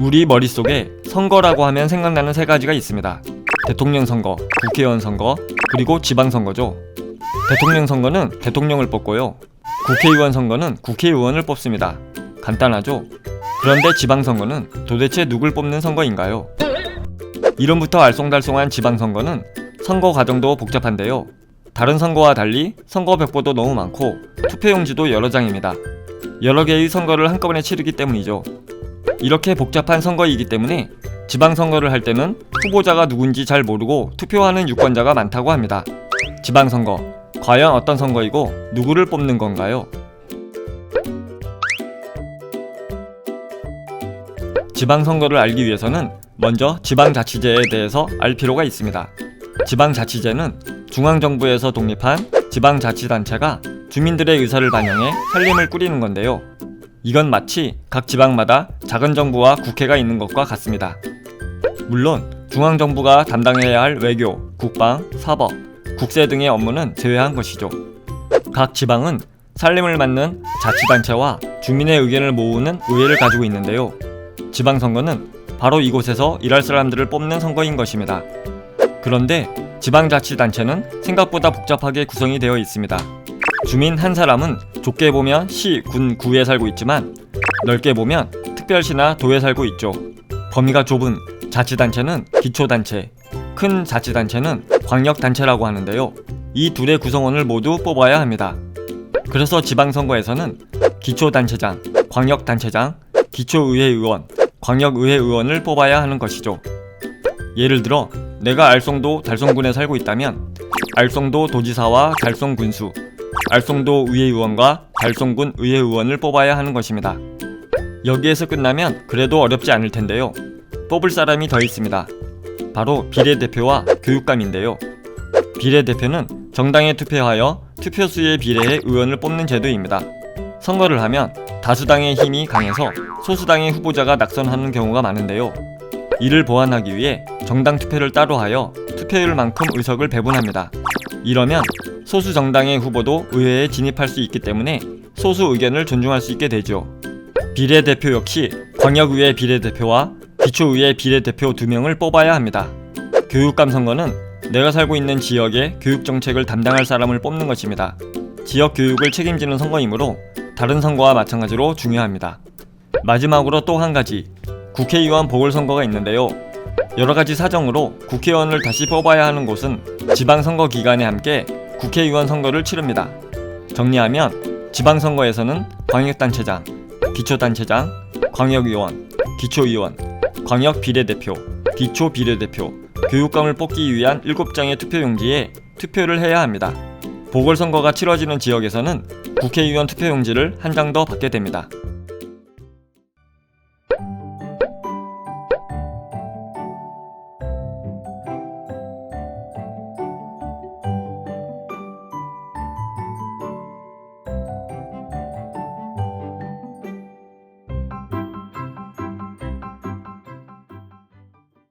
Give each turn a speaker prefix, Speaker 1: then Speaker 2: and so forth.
Speaker 1: 우리 머릿속에 선거라고 하면 생각나는 세 가지가 있습니다. 대통령 선거, 국회의원 선거, 그리고 지방선거죠. 대통령 선거는 대통령을 뽑고요. 국회의원 선거는 국회의원을 뽑습니다. 간단하죠? 그런데 지방선거는 도대체 누굴 뽑는 선거인가요? 이름부터 알쏭달쏭한 지방선거는 선거 과정도 복잡한데요. 다른 선거와 달리 선거벽보도 너무 많고 투표용지도 여러 장입니다. 여러 개의 선거를 한꺼번에 치르기 때문이죠. 이렇게 복잡한 선거이기 때문에 지방선거를 할 때는 후보자가 누군지 잘 모르고 투표하는 유권자가 많다고 합니다. 지방선거, 과연 어떤 선거이고 누구를 뽑는 건가요? 지방선거를 알기 위해서는 먼저 지방자치제에 대해서 알 필요가 있습니다. 지방자치제는 중앙정부에서 독립한 지방자치단체가 주민들의 의사를 반영해 살림을 꾸리는 건데요. 이건 마치 각 지방마다 작은 정부와 국회가 있는 것과 같습니다. 물론 중앙정부가 담당해야 할 외교, 국방, 사법, 국세 등의 업무는 제외한 것이죠. 각 지방은 살림을 맡는 자치단체와 주민의 의견을 모으는 의회를 가지고 있는데요. 지방선거는 바로 이곳에서 일할 사람들을 뽑는 선거인 것입니다. 그런데 지방자치단체는 생각보다 복잡하게 구성이 되어 있습니다. 주민 한 사람은 좁게 보면 시, 군, 구에 살고 있지만 넓게 보면 특별시나 도에 살고 있죠. 범위가 좁은 자치단체는 기초단체, 큰 자치단체는 광역단체라고 하는데요. 이 둘의 구성원을 모두 뽑아야 합니다. 그래서 지방선거에서는 기초단체장, 광역단체장, 기초의회의원, 광역의회의원을 뽑아야 하는 것이죠. 예를 들어 내가 알쏭도 달쏭군에 살고 있다면 알쏭도 도지사와 달쏭군수, 알쏭도 의회의원과 달쏭군 의회의원을 뽑아야 하는 것입니다. 여기에서 끝나면 그래도 어렵지 않을 텐데요. 뽑을 사람이 더 있습니다. 바로 비례대표와 교육감인데요. 비례대표는 정당에 투표하여 투표수에 비례해 의원을 뽑는 제도입니다. 선거를 하면 다수당의 힘이 강해서 소수당의 후보자가 낙선하는 경우가 많은데요. 이를 보완하기 위해 정당 투표를 따로 하여 투표율만큼 의석을 배분합니다. 이러면 소수 정당의 후보도 의회에 진입할 수 있기 때문에 소수 의견을 존중할 수 있게 되죠. 비례대표 역시 광역의회 비례대표와 기초의회 비례대표 2명을 뽑아야 합니다. 교육감 선거는 내가 살고 있는 지역의 교육정책을 담당할 사람을 뽑는 것입니다. 지역 교육을 책임지는 선거이므로 다른 선거와 마찬가지로 중요합니다. 마지막으로 또 한 가지, 국회의원 보궐선거가 있는데요. 여러가지 사정으로 국회의원을 다시 뽑아야 하는 곳은 지방선거 기간에 함께 국회의원 선거를 치릅니다. 정리하면 지방선거에서는 광역단체장, 기초단체장, 광역의원, 기초의원, 광역비례대표, 기초비례대표, 교육감을 뽑기 위한 7장의 투표용지에 투표를 해야 합니다. 보궐선거가 치러지는 지역에서는 국회의원 투표용지를 한 장 더 받게 됩니다.